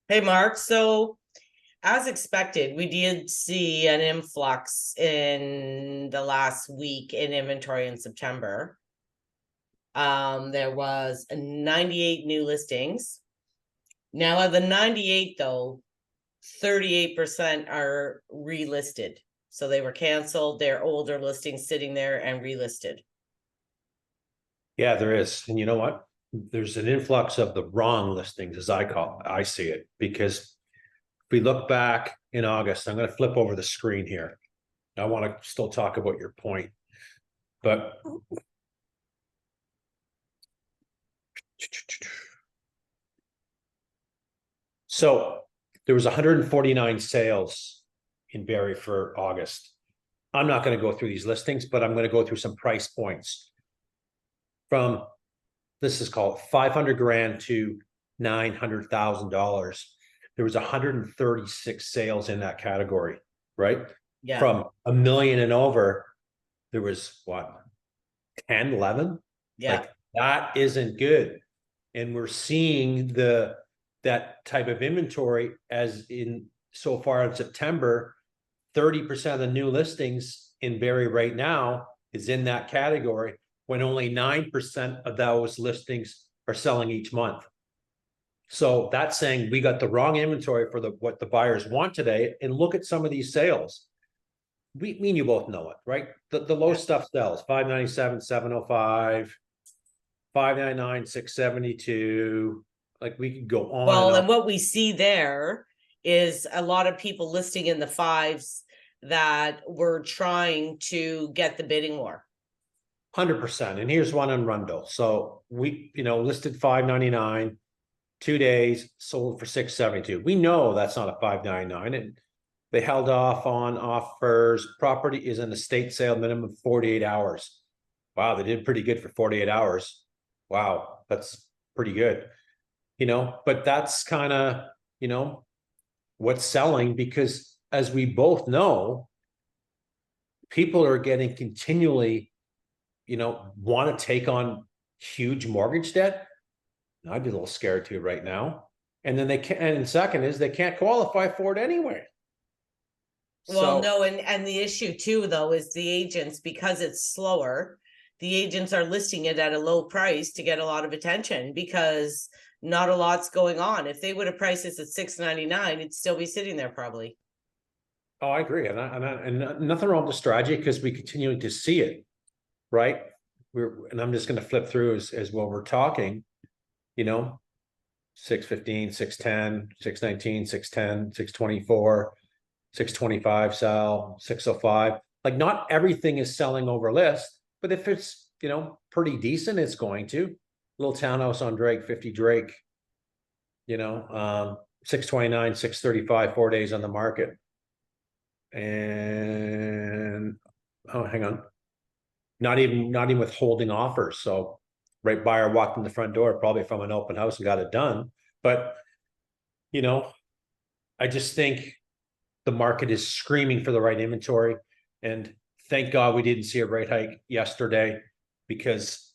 Hey, Mark. So, as expected, we did see an influx in the last week in inventory in September. There was 98 new listings. Now, of the 98, though, 38% are relisted. So they were canceled, they're older listings sitting there and relisted. Yeah, there is. And you know what? There's an influx of the wrong listings, as I see it, because if we look back in August, I'm going to flip over the screen here. I want to still talk about your point, but so there was 149 sales in Barrie for August. I'm not going to go through these listings, but I'm going to go through some price points from this is called 500 grand to $900,000. There was 136 sales in that category, right? Yeah. From a million and over, there was what, 10, 11? Yeah. Like that isn't good. And we're seeing that type of inventory as in so far in September, 30% of the new listings in Barrie right now is in that category when only 9% of those listings are selling each month. So that's saying we got the wrong inventory for what the buyers want today. And look at some of these sales. Me and you both know it, right? The low Yeah. stuff sells 597, 705, 599, 672. Like we could go on and Well, on. and what we see there is a lot of people listing in the fives that were trying to get the bidding war. 100%. And here's one on Rundle. So we, listed 599, 2 days, sold for 672. We know that's not a 599. And they held off on offers. Property is an estate sale minimum of 48 hours. Wow, they did pretty good for 48 hours. Wow, that's pretty good. But that's kind of, what's selling because as we both know, people are getting continually, want to take on huge mortgage debt. I'd be a little scared too right now. And then they can't, and second is they can't qualify for it anyway. Well, So no, and the issue too, though, is the agents, because it's slower, the agents are listing it at a low price to get a lot of attention because not a lot's going on. If they would have priced this at $699, it'd still be sitting there probably. oh, I agree. And nothing wrong with the strategy because we continue to see it, right? And I'm just going to flip through as well. We're talking, you know, 615, 610, 619, 610, 624, 625 sell, 605. Like not everything is selling over list, but if it's, pretty decent, it's going to. Little townhouse on Drake, 50 Drake, 629, 635, 4 days on the market. And oh, hang on. Not even withholding offers. So right buyer walked in the front door, probably from an open house and got it done. But you know, I just think the market is screaming for the right inventory. And thank God we didn't see a rate hike yesterday because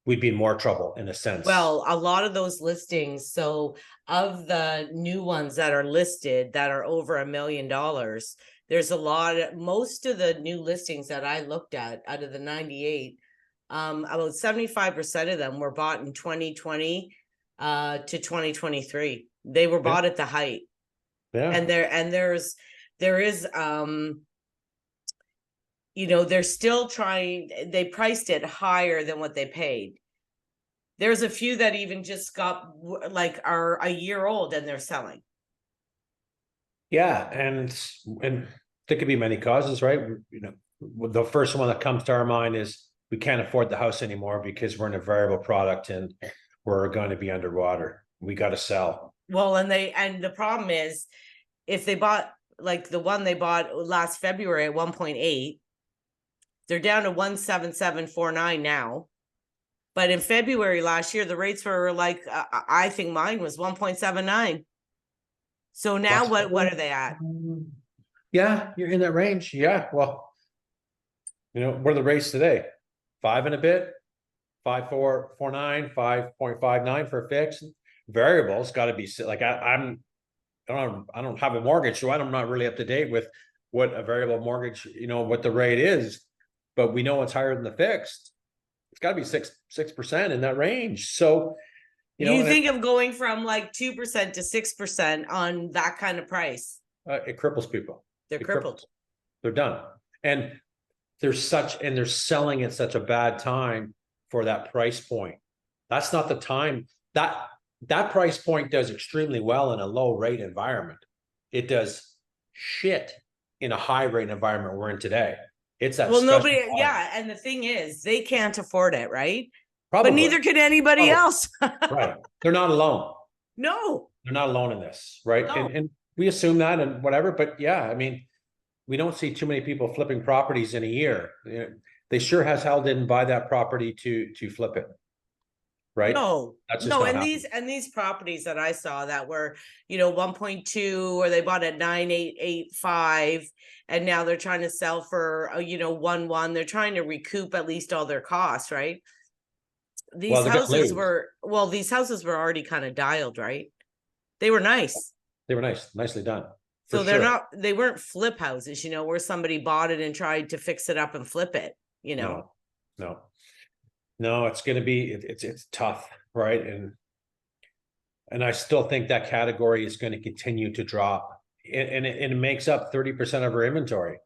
we'd be in more trouble in a sense. Well, a lot of those listings, so of the new ones that are listed that are over $1 million, there's a lot of, most of the new listings that I looked at out of the 98, about 75% of them were bought in 2020 to 2023. They were bought at the height. Yeah. And there is they're still trying, they priced it higher than what they paid. There's a few that even just got are a year old and they're selling. Yeah. And there could be many causes, right? The first one that comes to our mind is we can't afford the house anymore because we're in a variable product and we're going to be underwater. We got to sell. Well, and the problem is if they bought like the one they bought last February at 1.8, they're down to 17749 now. But in February last year, the rates were like, I think mine was 1.79. So now what are they at? Yeah, you're in that range. Yeah. Well, what are the rates today? 5 and a bit, 5.449, 5.59 for a fix. variables got to be like I don't have a mortgage, so I'm not really up to date with what a variable mortgage, what the rate is, but we know it's higher than the fixed. It's got to be 6% in that range. So, You think of going from like 2% to 6% on that kind of price. It cripples people. They're crippled. They're done. And they're selling at such a bad time for that price point. That's not the time. That price point does extremely well in a low rate environment. It does shit in a high rate environment we're in today. It's that. Well, nobody, yeah. And the thing is, they can't afford it, right? Probably. But neither can anybody else. Right. They're not alone. No. They're not alone in this, right? No. And we assume that and whatever, but yeah, I mean, we don't see too many people flipping properties in a year. They sure as hell didn't buy that property to flip it. Right? No, and these properties that I saw that were, 1.2, or they bought at 9,885, and now they're trying to sell for 1.1. They're trying to recoup at least all their costs, right? These houses were already kind of dialed, right? They were nice. They were nicely done. So they weren't flip houses, where somebody bought it and tried to fix it up and flip it, No, it's going to be, it's tough, right? And I still think that category is going to continue to drop, and it makes up 30% of our inventory.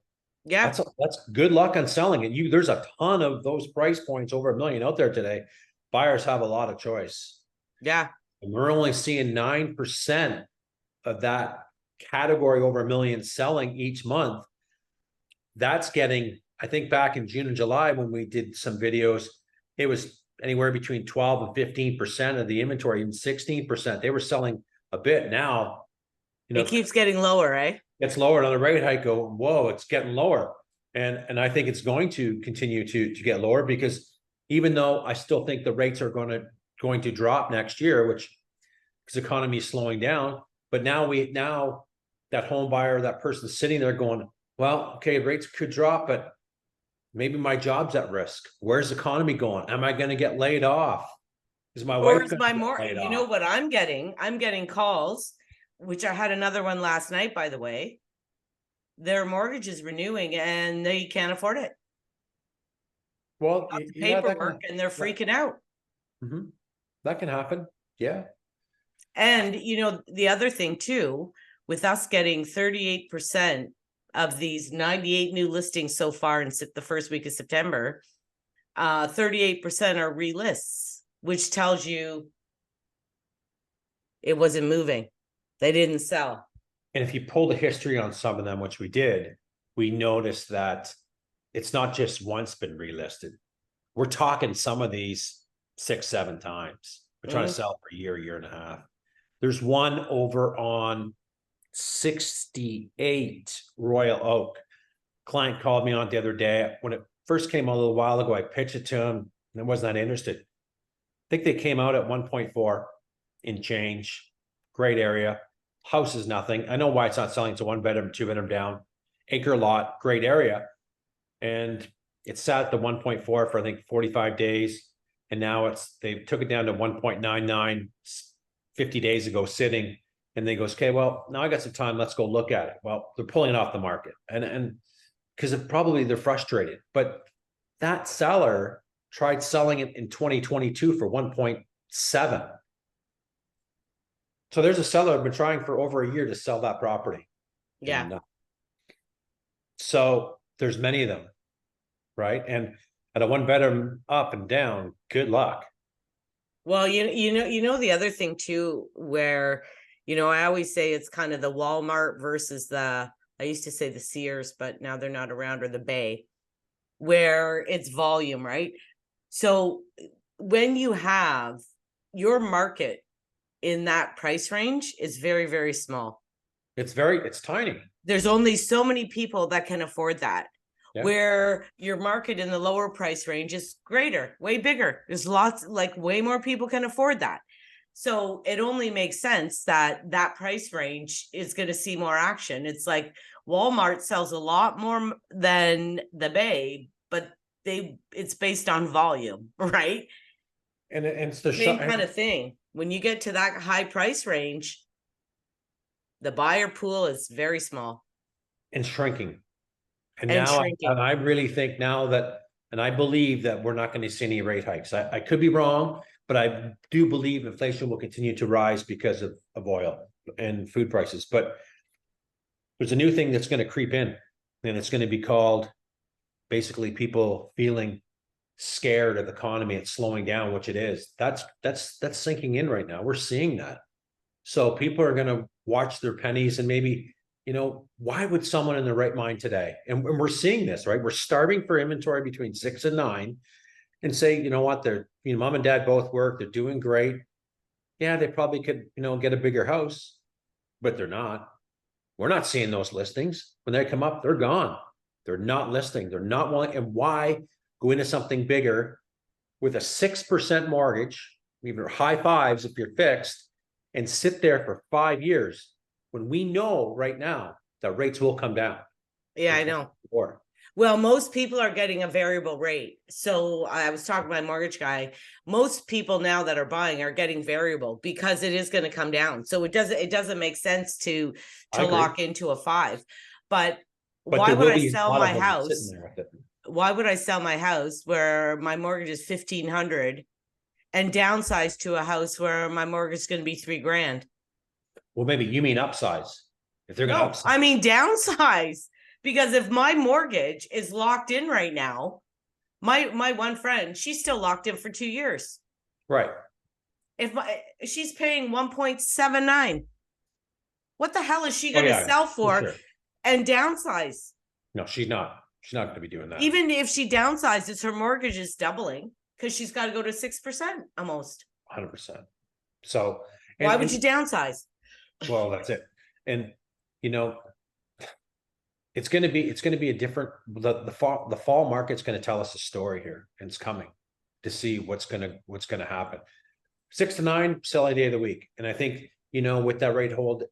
Yeah, that's good luck on selling it. There's a ton of those price points over $1 million out there today. Buyers have a lot of choice. Yeah, and we're only seeing 9% of that category over $1 million selling each month. That's getting, I think back in June and July when we did some videos, it was anywhere between 12 and 15% of the inventory, even 16%. They were selling a bit. Now, it keeps getting lower, right? It's lower. Another rate hike go, whoa, it's getting lower. And I think it's going to continue to get lower, because even though I still think the rates are going to drop next year, because the economy is slowing down, but now that home buyer, that person sitting there going, well, okay, rates could drop, but maybe my job's at risk. Where's the economy going? Am I going to get laid off? Is my wife going to get laid off? You know what I'm getting? I'm getting calls, which I had another one last night, by the way. Their mortgage is renewing and they can't afford it. Well, paperwork, and they're freaking out. Mm-hmm. That can happen. Yeah. And, the other thing too, with us getting 38% of these 98 new listings so far in the first week of September, 38% are relists, which tells you it wasn't moving. They didn't sell. And if you pull the history on some of them, which we did, we noticed that it's not just once been relisted. We're talking some of these 6-7 times. We're trying to sell for a year and a half. There's one over on 68 Royal Oak. Client called me on the other day. When it first came out a little while ago, I pitched it to him and I was not interested. I think they came out at 1.4 in change. Great area. House is nothing. I know why it's not selling. It's a 1-bedroom, 2-bedroom down. Acre lot, great area. And it sat at the 1.4 for I think 45 days. And now they took it down to 1.99 50 days ago sitting. And they goes, okay, well, now I got some time. Let's go look at it. Well, they're pulling it off the market. And because probably they're frustrated. But that seller tried selling it in 2022 for 1.7. So there's a seller been trying for over a year to sell that property. Yeah. And, so there's many of them, right? And at a 1-bedroom up and down, good luck. Well, you know the other thing too, where I always say it's kind of the Walmart versus I used to say the Sears, but now they're not around, or the Bay, where it's volume, right? So when you have your market in that price range is very, very small. It's tiny. There's only so many people that can afford that. Yeah. Where your market in the lower price range is greater, way bigger. There's way more people can afford that. So it only makes sense that price range is going to see more action. It's like Walmart sells a lot more than the Bay, but it's based on volume, right? And it's the same kind of thing. when you get to that high price range, the buyer pool is very small and shrinking. And and now shrinking. I really think now that, and I believe that we're not going to see any rate hikes. I could be wrong, but I do believe inflation will continue to rise because of oil and food prices. But there's a new thing that's going to creep in, and it's going to be called basically people feeling scared of the economy. It's slowing down, which it is. That's sinking in right now. We're seeing that. So people are going to watch their pennies and maybe, why would someone in their right mind today? And we're seeing this, right? We're starving for inventory between 6 and 9 and say, you know what, they're, mom and dad both work. They're doing great. Yeah, they probably could, get a bigger house, but they're not. We're not seeing those listings. When they come up, they're gone. They're not listing. They're not willing. And why go into something bigger with a 6% mortgage, even high fives if you're fixed, and sit there for 5 years when we know right now that rates will come down? Yeah, I know. Well, most people are getting a variable rate. So I was talking to my mortgage guy. Most people now that are buying are getting variable because it is going to come down. So it doesn't make sense to lock into a 5. But why would I sell my house? Why would I sell my house where my mortgage is $1,500 and downsize to a house where my mortgage is going to be $3,000? Well, maybe you mean upsize. If they're going to upsize. I mean downsize. Because if my mortgage is locked in right now, my one friend, she's still locked in for 2 years. Right. If she's paying 1.79, what the hell is she going to sell for and downsize? No, she's not. She's not going to be doing that. Even if she downsizes, her mortgage is doubling because she's got to go to 6% almost. 100%. So why would you downsize? Well, that's it. And it's going to be a different, the fall market's going to tell us a story here, and it's coming to see what's going to happen. 6 to 9 selling day of the week. And I think, with that rate hold,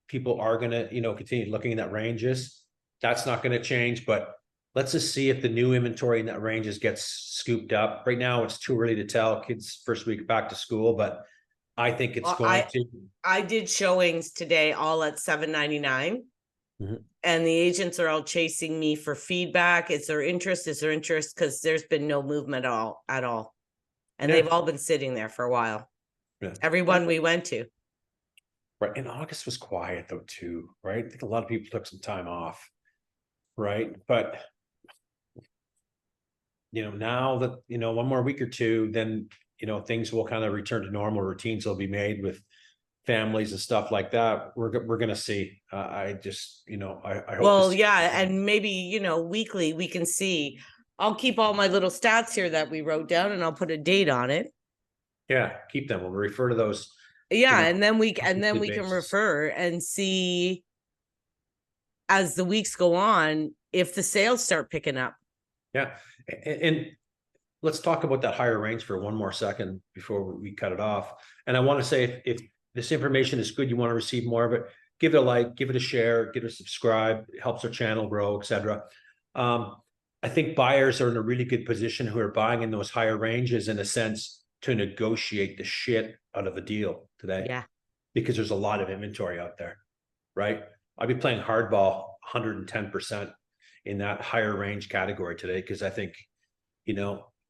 people are going to, continue looking at that ranges. That's not going to change, but let's just see if the new inventory in that ranges gets scooped up. Right now, it's too early to tell. Kids first week back to school, but I think it's going to. I did showings today, all at $7.99. Mm-hmm. And the agents are all chasing me for feedback. Is there interest? Because there's been no movement at all. And they've all been sitting there for a while. Yeah. Everyone we went to. Right. And August was quiet though, too. Right. I think a lot of people took some time off. Right. But, now that, one more week or two, then, things will kind of return to normal. Routines will be made with families and stuff like that. We're going to see. I just, I hope. Well, yeah. And maybe, weekly we can see. I'll keep all my little stats here that we wrote down and I'll put a date on it. Yeah. Keep them. We'll refer to those. Yeah. And then we can refer and see as the weeks go on, if the sales start picking up. Yeah. And let's talk about that higher range for one more second before we cut it off. And I want to say, if this information is good, you want to receive more of it, give it a like, give it a share, give it a subscribe. It helps our channel grow, etc. I think buyers are in a really good position who are buying in those higher ranges, in a sense, to negotiate the shit out of a deal today. Yeah. Because there's a lot of inventory out there, right? I'd be playing hardball 110% in that higher range category today, because I think,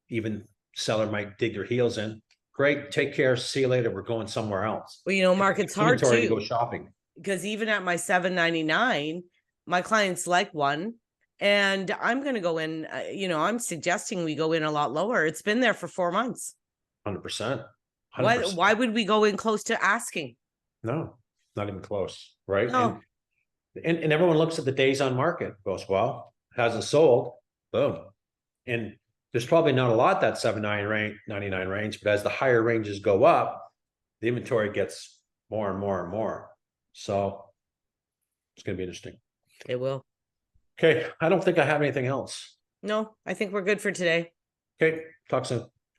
even seller might dig their heels in. Great, take care, see you later. We're going somewhere else. Well, Mark, it's hard to go shopping, because even at my $7.99, my clients like one, and I'm going to go in. I'm suggesting we go in a lot lower. It's been there for 4 months. 100%. Why would we go in close to asking? No, not even close, right? No. And everyone looks at the days on market, goes, well, it hasn't sold, boom. And there's probably not a lot that $7.99 range, but as the higher ranges go up, the inventory gets more and more and more. So it's going to be interesting. It will. Okay. I don't think I have anything else. No, I think we're good for today. Okay. Talk soon.